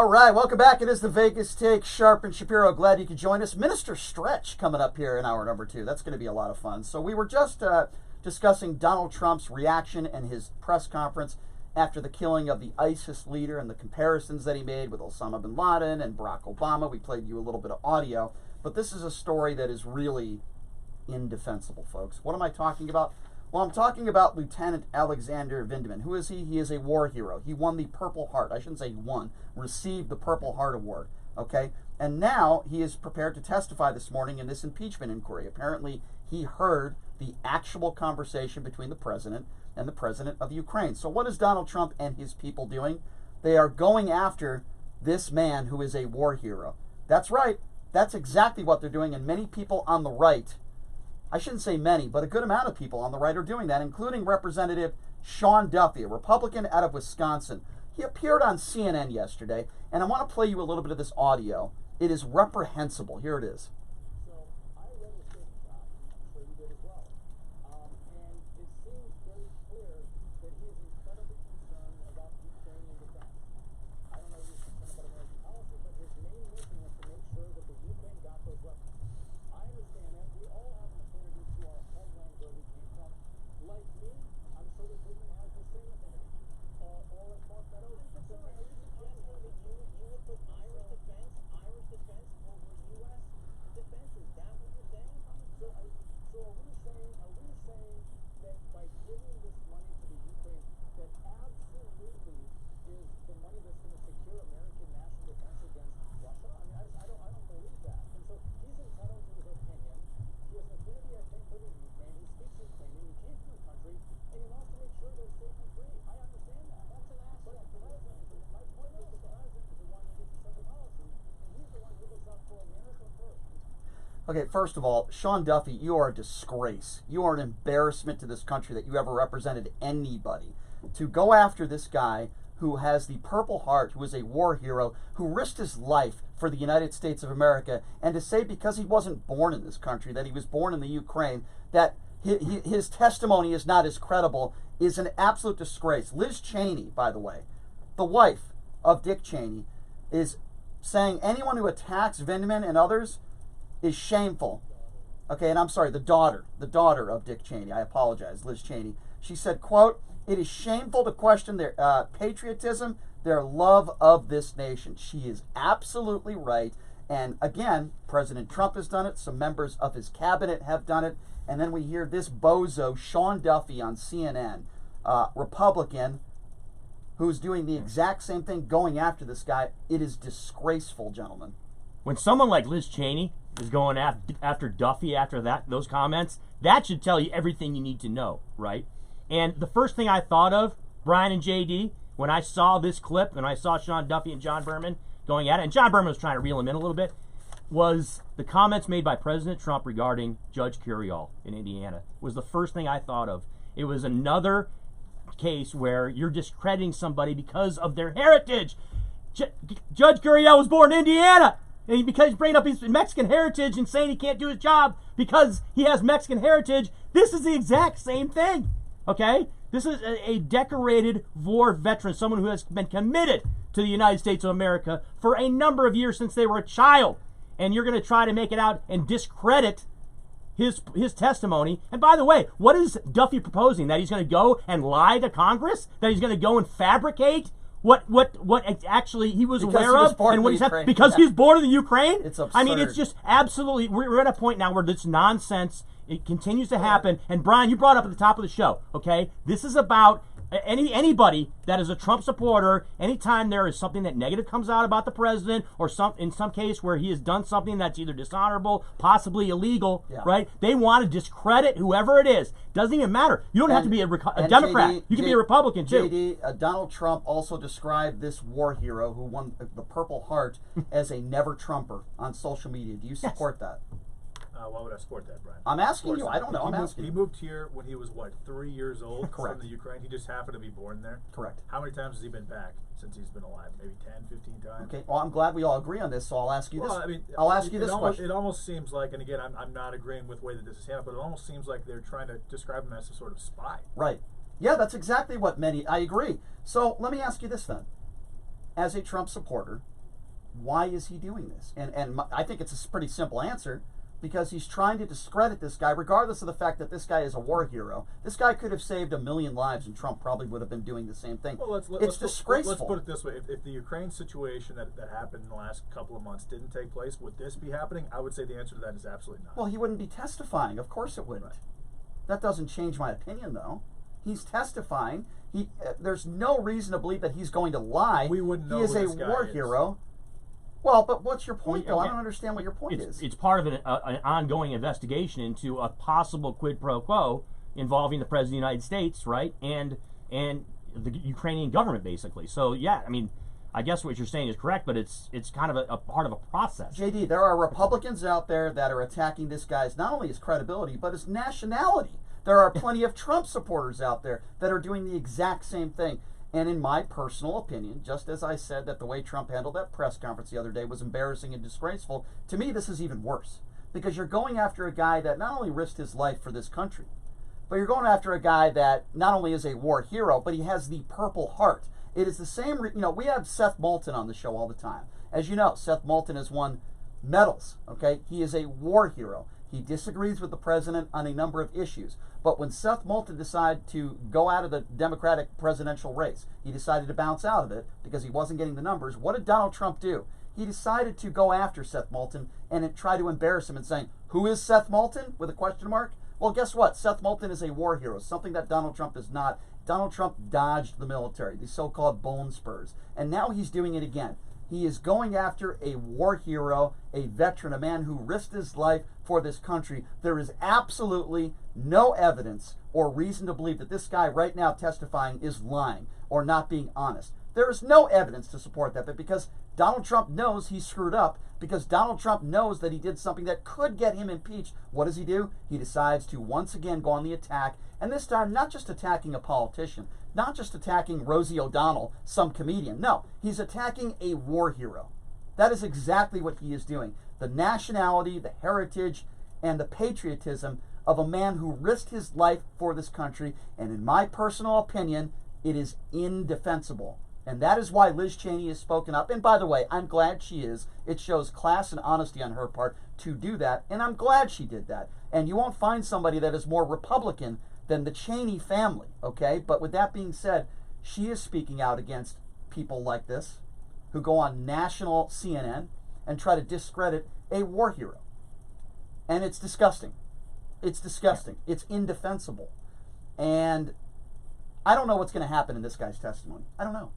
All right, welcome back. It is the Vegas Take. Sharp and Shapiro, glad you could join us. Minister Stretch coming up here in hour number 2. That's going to be a lot of fun. So we were just discussing Donald Trump's reaction and his press conference after the killing of the ISIS leader and the comparisons that he made with Osama bin Laden and Barack Obama. We played you a little bit of audio, but this is a story that is really indefensible, folks. What am I talking about? Well, I'm talking about Lieutenant Alexander Vindman. Who is he? He is a war hero. He won the Purple Heart. I shouldn't say he won, received the Purple Heart Award. Okay? And now he is prepared to testify this morning in this impeachment inquiry. Apparently, he heard the actual conversation between the president and the president of Ukraine. So what is Donald Trump and his people doing? They are going after this man who is a war hero. That's right. That's exactly what they're doing. And many people on the right, I shouldn't say many, but a good amount of people on the right are doing that, including Representative Sean Duffy, a Republican out of Wisconsin. He appeared on CNN yesterday, and I want to play you a little bit of this audio. It is reprehensible. Here it is. So I read the statement, Doc. I'm sure you did as well. And it seems very clear that he is incredibly concerned about Ukrainian defense. I don't know if he's concerned about American policy, but his main mission was to make sure that the Ukraine got those weapons. I understand that. We all have an affinity to our homeland where we came from. Like me, I'm sure that Goodman has the same affinity. Or in Mark Meadows. I'm sorry, are you suggesting that you would put Irish defense over U.S. defense? Is that what you're saying? So are we saying that by giving this money to the Ukraine, that absolutely is the money that's going to secure American national defense against Russia? I mean, I don't believe that. And so he's entitled to his opinion. He has an affinity, I think, for the Ukraine. He speaks Ukrainian. He came from the country, and he wants to make sure they're safe and free. I understand that. That's an asset. But my point is the president is the one who gets to set the policy, and he's the one who looks out for America first. Okay, first of all, Sean Duffy, you are a disgrace. You are an embarrassment to this country that you ever represented anybody. To go after this guy who has the Purple Heart, who is a war hero, who risked his life for the United States of America, and to say because he wasn't born in this country, that he was born in the Ukraine, that his testimony is not as credible, is an absolute disgrace. Liz Cheney, by the way, the wife of Dick Cheney, is saying anyone who attacks Vindman and others is shameful. Okay, and I'm sorry, the daughter of Dick Cheney, I apologize, Liz Cheney. She said, quote, "It is shameful to question their patriotism, their love of this nation." She is absolutely right. And again, President Trump has done it. Some members of his cabinet have done it. And then we hear this bozo, Sean Duffy, on CNN, Republican, who's doing the exact same thing, going after this guy. It is disgraceful, gentlemen. When someone like Liz Cheney is going after Duffy after those comments, that should tell you everything you need to know, right? And the first thing I thought of, Brian and JD, when I saw this clip, and I saw Sean Duffy and John Berman going at it, and John Berman was trying to reel him in a little bit, was the comments made by President Trump regarding Judge Curiel in Indiana. Was the first thing I thought of. It was another case where you're discrediting somebody because of their heritage. Judge Curiel was born in Indiana. And because he's bringing up his Mexican heritage and saying he can't do his job because he has Mexican heritage, this is the exact same thing, okay? This is a decorated war veteran, someone who has been committed to the United States of America for a number of years since they were a child. And you're going to try to make it out and discredit his testimony. And by the way, what is Duffy proposing? That he's going to go and lie to Congress? That he's going to go and fabricate what actually he was aware of and what he said because he's born in the Ukraine? It's absurd. I mean, it's just absolutely, we're at a point now where this nonsense, it continues to happen. And Brian, you brought up at the top of the show, okay? This is about anybody that is a Trump supporter. Anytime there is something that negative comes out about the president, or in some case where he has done something that's either dishonorable, possibly illegal, right? They want to discredit whoever it is. Doesn't even matter. You don't have to be a Democrat. You can be a Republican too. JD, Donald Trump also described this war hero who won the Purple Heart as a never Trumper on social media. Do you support that? Why would I support that, Brian? I'm asking you. I don't know. I'm asking you. He moved here when he was, 3 years old? Correct. From the Ukraine. He just happened to be born there? Correct. How many times has he been back since he's been alive? Maybe 10, 15 times? Okay. Well, I'm glad we all agree on this, so I'll ask you this. I'll ask you this question. It almost seems like, and again, I'm not agreeing with the way that this is handled, but it almost seems like they're trying to describe him as a sort of spy. Right. Yeah, that's exactly what I agree. So let me ask you this then. As a Trump supporter, why is he doing this? And I think it's a pretty simple answer, because he's trying to discredit this guy, regardless of the fact that this guy is a war hero. This guy could have saved 1 million lives, and Trump probably would have been doing the same thing. Well, it's disgraceful. Let's put it this way: if the Ukraine situation that happened in the last couple of months didn't take place, would this be happening? I would say the answer to that is absolutely not. Well, he wouldn't be testifying. Of course it wouldn't. Right. That doesn't change my opinion, though. He's testifying. There's no reason to believe that he's going to lie. We wouldn't know he is who a this guy war is. hero. Well, but what's your point, though? I again, don't understand what your point is. It's part of an ongoing investigation into a possible quid pro quo involving the President of the United States, right, and the Ukrainian government, basically. So, yeah, I mean, I guess what you're saying is correct, but it's kind of a part of a process. JD, there are Republicans out there that are attacking this guy's, not only his credibility, but his nationality. There are plenty of Trump supporters out there that are doing the exact same thing. And in my personal opinion, just as I said that the way Trump handled that press conference the other day was embarrassing and disgraceful, to me this is even worse. Because you're going after a guy that not only risked his life for this country, but you're going after a guy that not only is a war hero, but he has the Purple Heart. It is the same, we have Seth Moulton on the show all the time. As you know, Seth Moulton has won medals, okay? He is a war hero. He disagrees with the president on a number of issues. But when Seth Moulton decided to go out of the Democratic presidential race, he decided to bounce out of it because he wasn't getting the numbers. What did Donald Trump do? He decided to go after Seth Moulton and try to embarrass him and saying, who is Seth Moulton? With a question mark. Well, guess what? Seth Moulton is a war hero, something that Donald Trump is not. Donald Trump dodged the military, the so-called bone spurs. And now he's doing it again. He is going after a war hero, a veteran, a man who risked his life for this country. There is absolutely no evidence or reason to believe that this guy right now testifying is lying or not being honest. There is no evidence to support that, but because Donald Trump knows he screwed up, because Donald Trump knows that he did something that could get him impeached, what does he do? He decides to once again go on the attack, and this time not just attacking a politician, not just attacking Rosie O'Donnell, some comedian. No, he's attacking a war hero. That is exactly what he is doing. The nationality, the heritage, and the patriotism of a man who risked his life for this country, and in my personal opinion, it is indefensible. And that is why Liz Cheney has spoken up. And by the way, I'm glad she is. It shows class and honesty on her part to do that, and I'm glad she did that. And you won't find somebody that is more Republican than the Cheney family, okay? But with that being said, she is speaking out against people like this who go on national CNN and try to discredit a war hero. And it's disgusting. It's disgusting. It's indefensible. And I don't know what's going to happen in this guy's testimony. I don't know.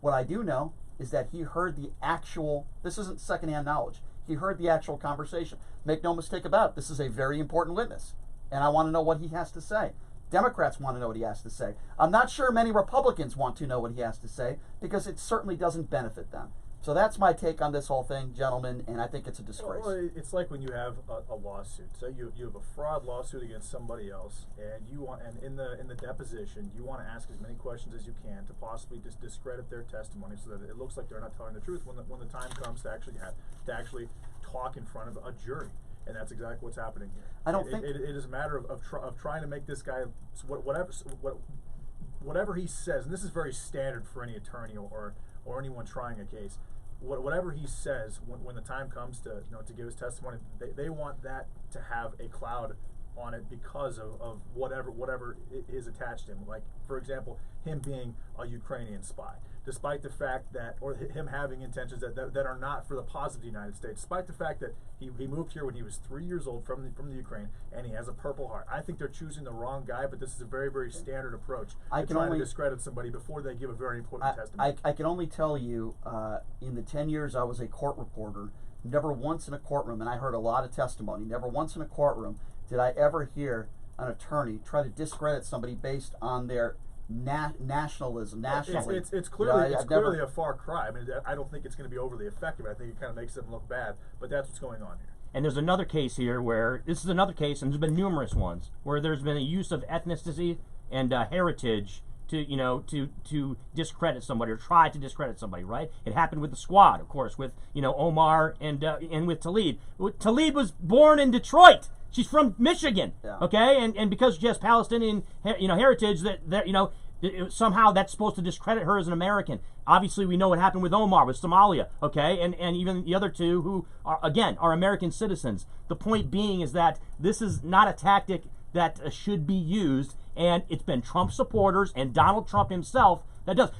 What I do know is that he heard the actual, this isn't secondhand knowledge, he heard the actual conversation. Make no mistake about it, this is a very important witness. And I want to know what he has to say. Democrats want to know what he has to say. I'm not sure many Republicans want to know what he has to say because it certainly doesn't benefit them. So that's my take on this whole thing, gentlemen, and I think it's a disgrace. Well, it's like when you have a lawsuit. So you have a fraud lawsuit against somebody else, and you want, and in the deposition, you want to ask as many questions as you can to possibly discredit their testimony, so that it looks like they're not telling the truth when the time comes to actually talk in front of a jury. And that's exactly what's happening here. I don't think it is a matter of trying to make this guy whatever he says, and this is very standard for any attorney or anyone trying a case. Whatever he says when the time comes to give his testimony, they want that to have a cloud on it because of whatever is attached to him. Like, for example, him being a Ukrainian spy, despite the fact that, or him having intentions that are not for the positive of the United States, despite the fact that he moved here when he was 3 years old from the Ukraine, and he has a Purple Heart. I think they're choosing the wrong guy, but this is a very, very standard approach to trying to discredit somebody before they give a very important testimony. I can only tell you, in the 10 years I was a court reporter, never once in a courtroom, and I heard a lot of testimony, never once in a courtroom did I ever hear an attorney try to discredit somebody based on their nationalism. Nationally, it's clearly clearly a far cry. I mean, I don't think it's going to be overly effective. I think it kind of makes them look bad, but that's what's going on here. And there's another case here where this is another case, and there's been numerous ones where there's been a use of ethnicity and heritage to discredit somebody or try to discredit somebody. Right? It happened with the Squad, of course, with Omar and with Tlaib. Tlaib was born in Detroit. She's from Michigan, yeah. Okay, and because she has Palestinian, heritage, that Somehow that's supposed to discredit her as an American. Obviously, we know what happened with Omar, with Somalia, okay? And even the other two who, are American citizens. The point being is that this is not a tactic that should be used, and it's been Trump supporters and Donald Trump himself that does.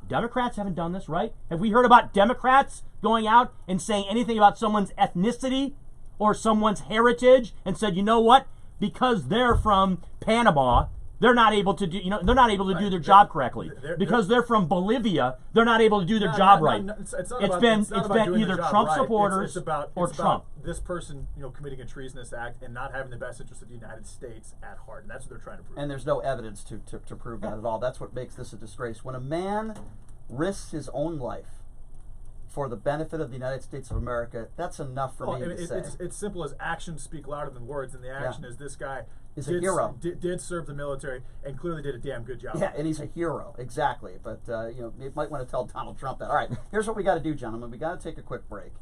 Democrats haven't done this, right? Have we heard about Democrats going out and saying anything about someone's ethnicity or someone's heritage and said, you know what? Because they're from Panama, they're not able to do, they're not able to do their job correctly. Because they're from Bolivia, they're not able to do their job right. It's been either Trump supporters or Trump. This person, committing a treasonous act and not having the best interest of the United States at heart, and that's what they're trying to prove. And there's no evidence to prove that at all. That's what makes this a disgrace. When a man risks his own life for the benefit of the United States of America, that's enough for me to say. It's simple as actions speak louder than words, and the action is this guy is a hero. Did serve the military and clearly did a damn good job. Yeah, and he's a hero, exactly. But you might want to tell Donald Trump that. All right, here's what we got to do, gentlemen. We got to take a quick break,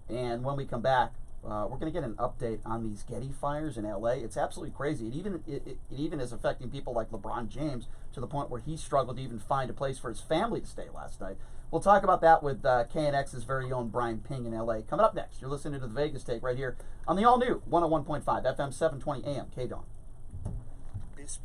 and when we come back, we're going to get an update on these Getty fires in LA. It's absolutely crazy. It even is affecting people like LeBron James to the point where he struggled to even find a place for his family to stay last night. We'll talk about that with KNX's very own Brian Ping in LA. Coming up next, you're listening to the Vegas Take right here on the all-new 101.5 FM 720 AM KDAWN.